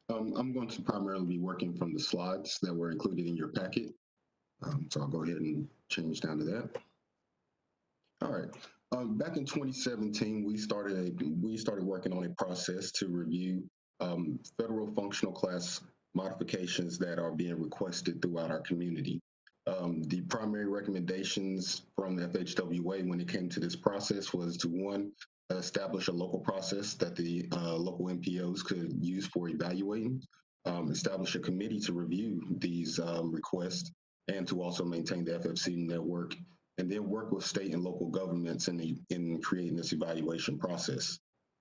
I'm going to primarily be working from the slides that were included in your packet. So I'll go ahead and change down to that. All right. Back in 2017, we started working on a process to review federal functional class modifications that are being requested throughout our community. The primary recommendations from the FHWA when it came to this process was to, one, establish a local process that the local MPOs could use for evaluating, establish a committee to review these requests, and to also maintain the FFC network, and then work with state and local governments in creating this evaluation process.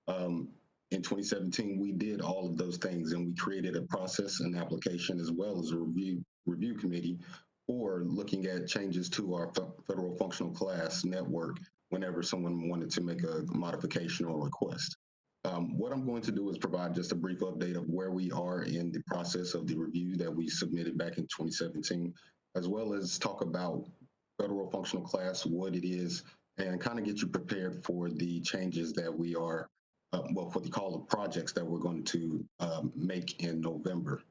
In 2017, we did all of those things, and we created a process and application as well as a review committee for looking at changes to our federal functional class network whenever someone wanted to make a modification or request. What I'm going to do is provide just a brief update of where we are in the process of the review that we submitted back in 2017, as well as talk about federal functional class, what it is, and kind of get you prepared for the changes that we are, for the call of projects that we're going to make in November.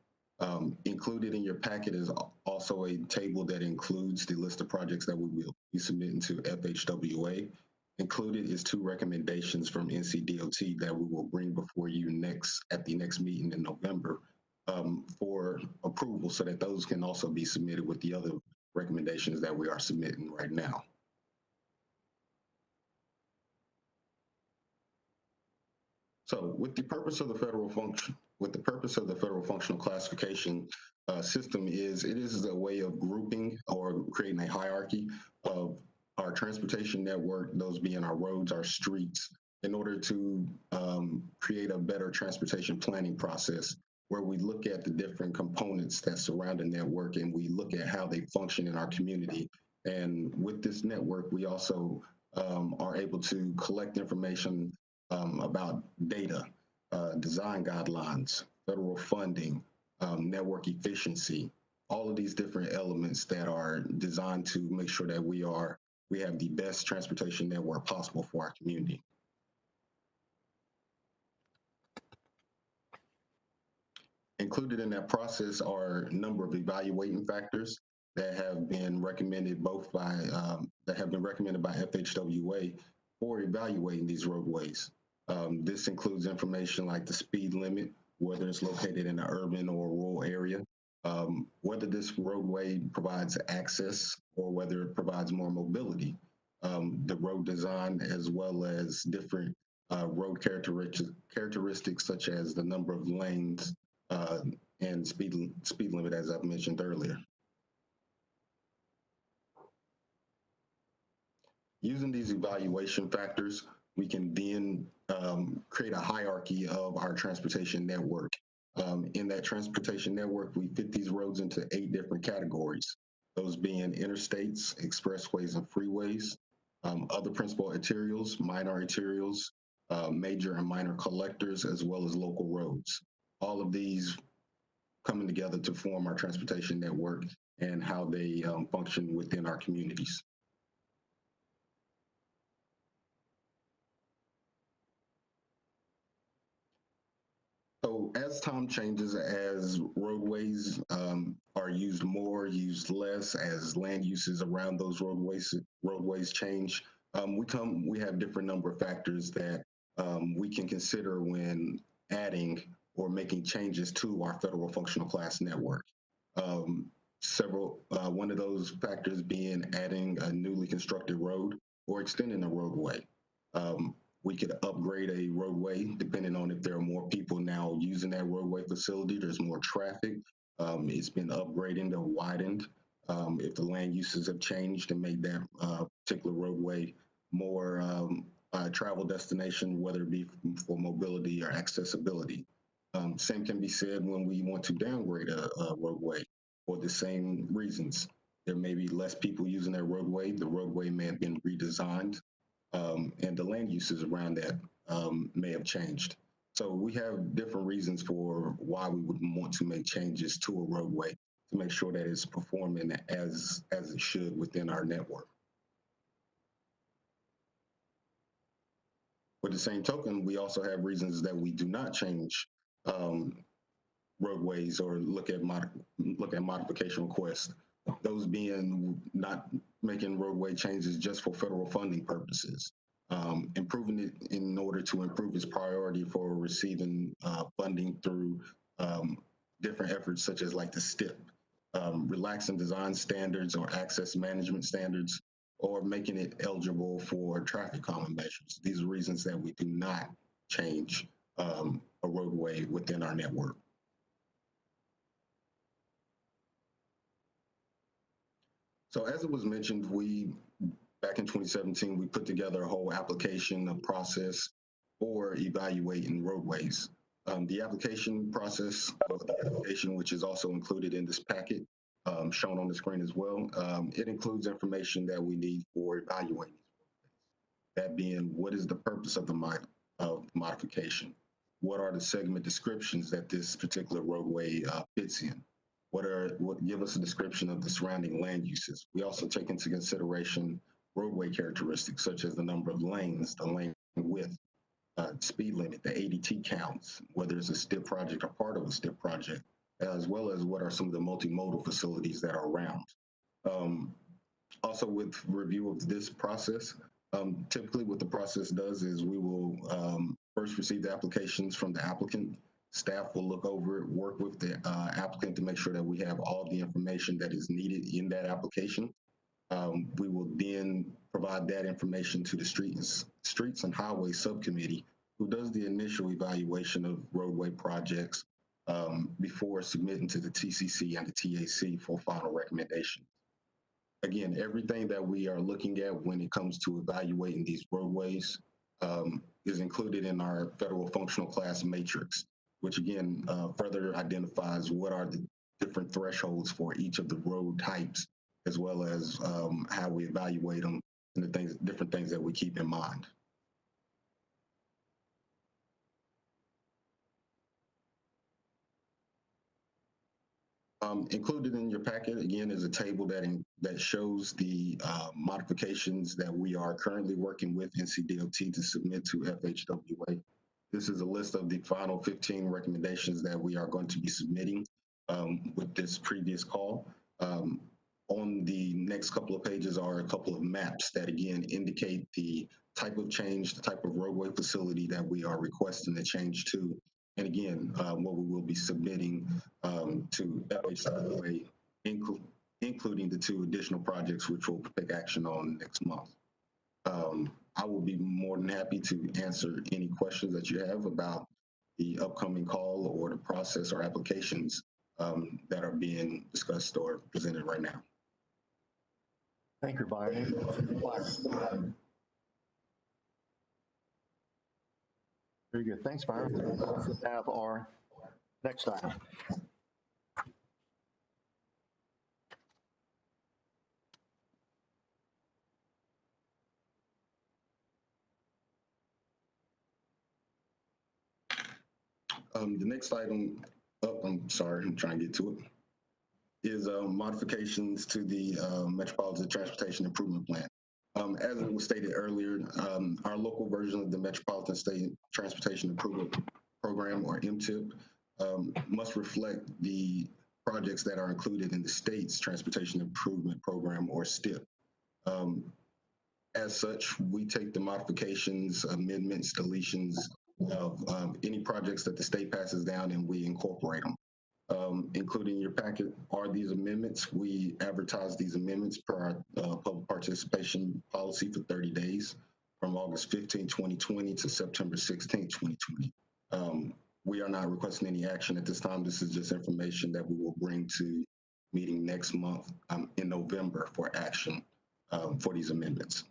Included in your packet is also a table that includes the list of projects that we will be submitting to FHWA. Included is 2 recommendations from NCDOT that we will bring before you at the next meeting in November for approval, so that those can also be submitted with the other recommendations that we are submitting right now. So with the purpose of the federal functional classification system it is a way of grouping or creating a hierarchy of our transportation network, those being our roads, our streets, in order to create a better transportation planning process where we look at the different components that surround the network and we look at how they function in our community. And with this network, we also are able to collect information about data, design guidelines, federal funding, network efficiency, all of these different elements that are designed to make sure that we have the best transportation network possible for our community. Included in that process are a number of evaluating factors that have been recommended by FHWA for evaluating these roadways. This includes information like the speed limit, whether it's located in an urban or rural area, whether this roadway provides access or whether it provides more mobility, the road design, as well as different road characteristics such as the number of lanes and speed limit, as I've mentioned earlier. Using these evaluation factors, we can then create a hierarchy of our transportation network. In that transportation network, we fit these roads into 8 different categories, those being interstates, expressways, and freeways, other principal arterials, minor arterials, major and minor collectors, as well as local roads. All of these coming together to form our transportation network and how they function within our communities. So as time come changes as roadways are used more, used less, as land uses around those roadways change. We have different number of factors that we can consider when adding or making changes to our federal functional class network. One of those factors being adding a newly constructed road or extending a roadway. We could upgrade a roadway depending on if there are more people now using that roadway facility, there's more traffic, it's been upgraded or widened. If the land uses have changed and made that particular roadway more travel destination, whether it be for mobility or accessibility. Same can be said when we want to downgrade a roadway for the same reasons. There may be less people using that roadway. The roadway may have been redesigned, and the land uses around that may have changed. So we have different reasons for why we would want to make changes to a roadway to make sure that it's performing as it should within our network. With the same token, we also have reasons that we do not change roadways or look at modification requests. Those being not making roadway changes just for federal funding purposes, improving it in order to improve its priority for receiving funding through different efforts such as like the STIP, relaxing design standards or access management standards, or making it eligible for traffic calming measures. These are reasons that we do not change a roadway within our network. So as it was mentioned, back in 2017, we put together a whole application, a process for evaluating roadways. The application process, which is also included in this packet, shown on the screen as well, it includes information that we need for evaluating. That being, what is the purpose of the modification? What are the segment descriptions that this particular roadway fits in? What give us a description of the surrounding land uses. We also take into consideration roadway characteristics such as the number of lanes, the lane width, speed limit, the ADT counts, whether it's a STIP project or part of a STIP project, as well as what are some of the multimodal facilities that are around. Also with review of this process, typically what the process does is we will first receive the applications from the applicant. Staff will look over it, work with the applicant to make sure that we have all the information that is needed in that application. We will then provide that information to the Streets and Highways Subcommittee, who does the initial evaluation of roadway projects before submitting to the TCC and the TAC for final recommendation. Again, everything that we are looking at when it comes to evaluating these roadways is included in our federal functional class matrix, which again further identifies what are the different thresholds for each of the road types, as well as how we evaluate them and the different things that we keep in mind. Included in your packet, again, is a table that shows the modifications that we are currently working with NCDOT to submit to FHWA. This is a list of the final 15 recommendations that we are going to be submitting with this previous call. On the next couple of pages are a couple of maps that, again, indicate the type of change, the type of roadway facility that we are requesting the change to. And again, what we will be submitting to FHWA, including the 2 additional projects which we'll take action on next month. I will be more than happy to answer any questions that you have about the upcoming call or the process or applications that are being discussed or presented right now. Thank you, Byron. Very good. Thanks, Byron. We also have our next item. The next item up, I'm sorry, I'm trying to get to it, is modifications to the Metropolitan Transportation Improvement Plan. As it was stated earlier, our local version of the Metropolitan State Transportation Improvement Program, or MTIP, must reflect the projects that are included in the state's Transportation Improvement Program, or STIP. As such, we take the modifications, amendments, deletions of any projects that the state passes down, and we incorporate them. Including your packet are these amendments. We advertise these amendments per our public participation policy for 30 days from August 15, 2020 to September 16, 2020. We are not requesting any action at this time. This is just information that we will bring to meeting next month in November for action for these amendments.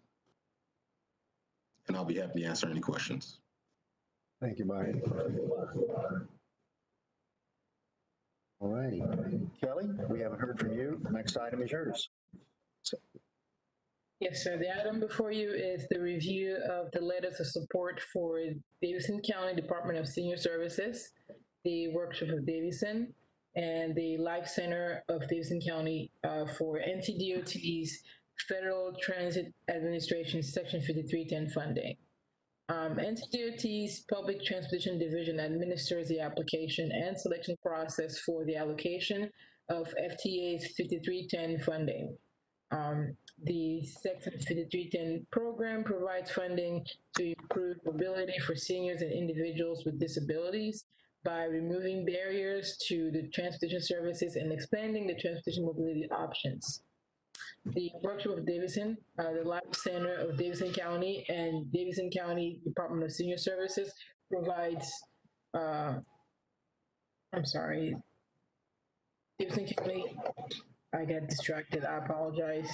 And I'll be happy to answer any questions. Thank you, Mike. All righty. Kelly, we haven't heard from you. The next item is yours. Yes, sir. The item before you is the review of the letters of support for Davidson County Department of Senior Services, the Workshop of Davidson, and the Life Center of Davidson County for NCDOT's Federal Transit Administration Section 5310 funding. NCDOT's Public Transportation Division administers the application and selection process for the allocation of FTA's 5310 funding. The Section 5310 program provides funding to improve mobility for seniors and individuals with disabilities by removing barriers to the transportation services and expanding the transportation mobility options. The Workshop of Davidson, the Life Center of Davidson County, and Davidson County Department of Senior Services provides, Davidson County, I got distracted, I apologize.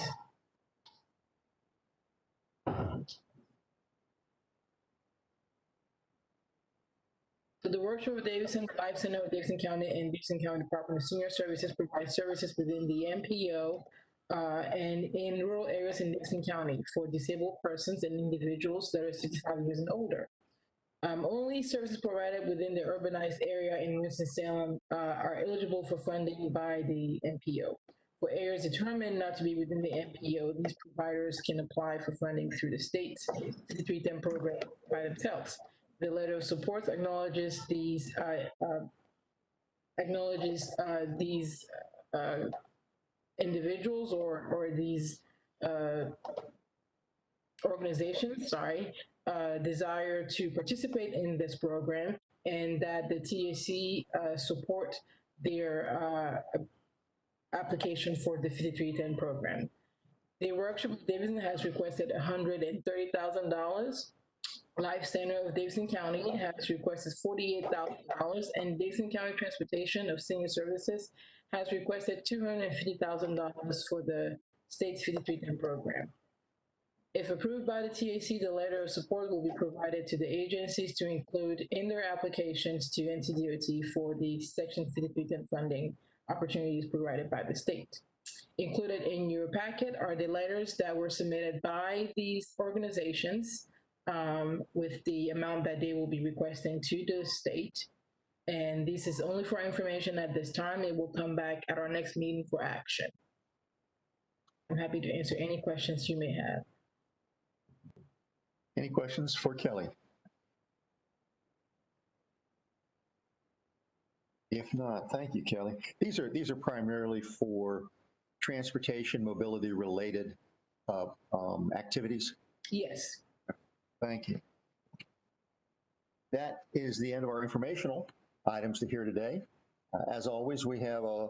So the Workshop of Davidson, Life Center of Davidson County, and Davidson County Department of Senior Services provide services within the MPO and in rural areas in Davidson County for disabled persons and individuals that are 65 years and older. Only services provided within the urbanized area in Winston-Salem are eligible for funding by the MPO. For areas determined not to be within the MPO, these providers can apply for funding through the state's 5310 program by themselves. The letter of support acknowledges these individuals or these organizations, desire to participate in this program, and that the TAC support their application for the 5310 program. The Workshop of Davidson has requested $130,000. Life Center of Davidson County has requested $48,000, and Davidson County Transportation of Senior Services has requested $250,000 for the state's 5310 program. If approved by the TAC, the letter of support will be provided to the agencies to include in their applications to NCDOT for the Section 5310 funding opportunities provided by the state. Included in your packet are the letters that were submitted by these organizations with the amount that they will be requesting to the state. And this is only for information at this time. It will come back at our next meeting for action. I'm happy to answer any questions you may have. Any questions for Kelly? If not, thank you, Kelly. These are primarily for transportation mobility related activities. Yes. Thank you. That is the end of our informational items to hear today. As always, we have a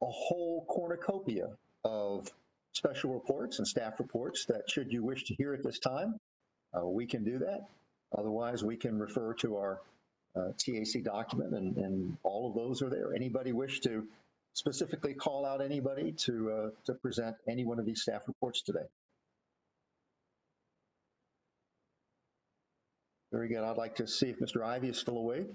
whole cornucopia of special reports and staff reports that, should you wish to hear at this time, we can do that. Otherwise, we can refer to our TAC document, and all of those are there. Anybody wish to specifically call out anybody to present any one of these staff reports today? Very good. I'd like to see if Mr. Ivy is still awake.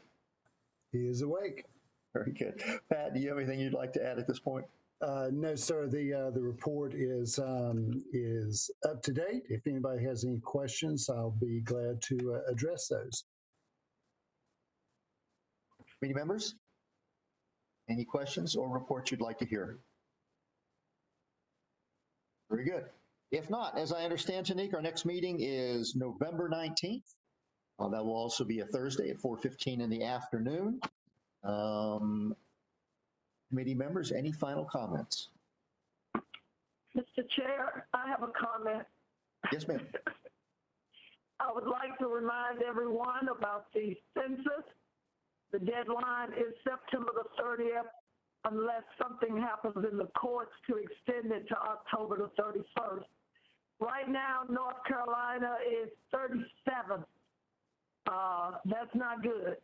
He is awake. Very good. Pat, do you have anything you'd like to add at this point? No, sir. The report is up to date. If anybody has any questions, I'll be glad to address those. Committee members, any questions or reports you'd like to hear? Very good. If not, as I understand, Tanik, our next meeting is November 19th. That will also be a Thursday at 4:15 in the afternoon. Committee members, any final comments? Mr. Chair, I have a comment. Yes, ma'am. I would like to remind everyone about the census. The deadline is September the 30th, unless something happens in the courts to extend it to October the 31st. Right now, North Carolina is 37. That's not good.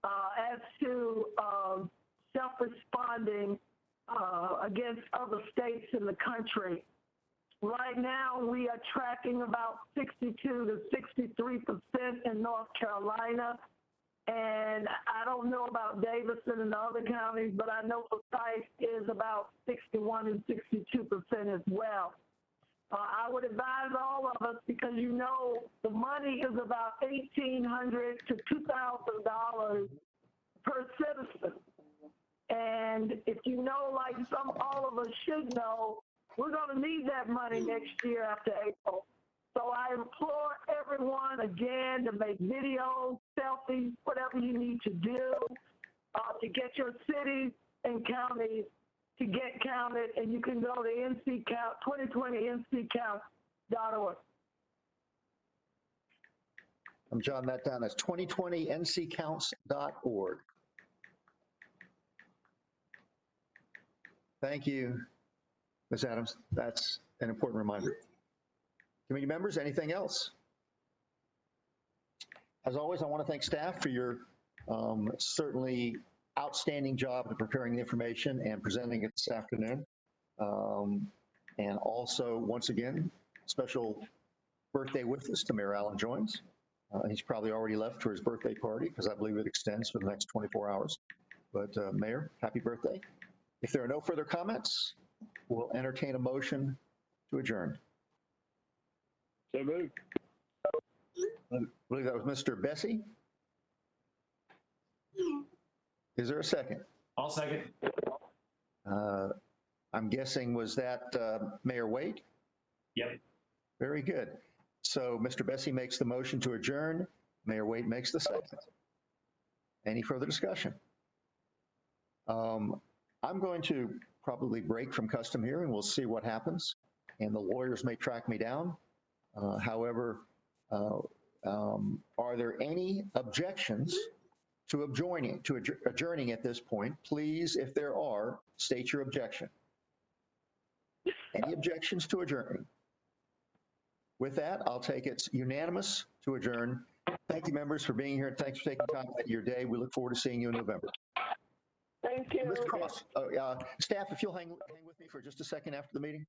As to self-responding against other states in the country, right now we are tracking about 62 to 63% in North Carolina. And I don't know about Davidson and the other counties, but I know Forsyth is about 61 and 62% as well. I would advise all of us, because you know the money is about $1,800 to $2,000 per citizen. And if you know, like all of us should know, we're going to need that money next year after April. So I implore everyone again to make videos, selfies, whatever you need to do to get your cities and counties to get counted, and you can go to 2020ncount.org. I'm jotting that down. That's 2020nccounts.org. Thank you, Ms. Adams. That's an important reminder. Committee members, anything else? As always, I want to thank staff for your certainly outstanding job in preparing the information and presenting it this afternoon. And also, once again, special birthday with us to Mayor Alan Joines. He's probably already left for his birthday party, because I believe it extends for the next 24 hours. But Mayor, happy birthday. If there are no further comments, we'll entertain a motion to adjourn. So moved. I believe that was Mr. Bessie. Is there a second? I'll second. I'm guessing, was that Mayor Waite? Yep. Very good. So Mr. Bessie makes the motion to adjourn. Mayor Waite makes the second. Any further discussion? I'm going to probably break from custom here, and we'll see what happens. And the lawyers may track me down. However, are there any objections to adjourning at this point? Please, if there are, state your objection. Any objections to adjourning? With that, I'll take it unanimous to adjourn. Thank you, members, for being here. Thanks for taking time out of your day. We look forward to seeing you in November. Thank you. Ms. Cross, staff, if you'll hang with me for just a second after the meeting.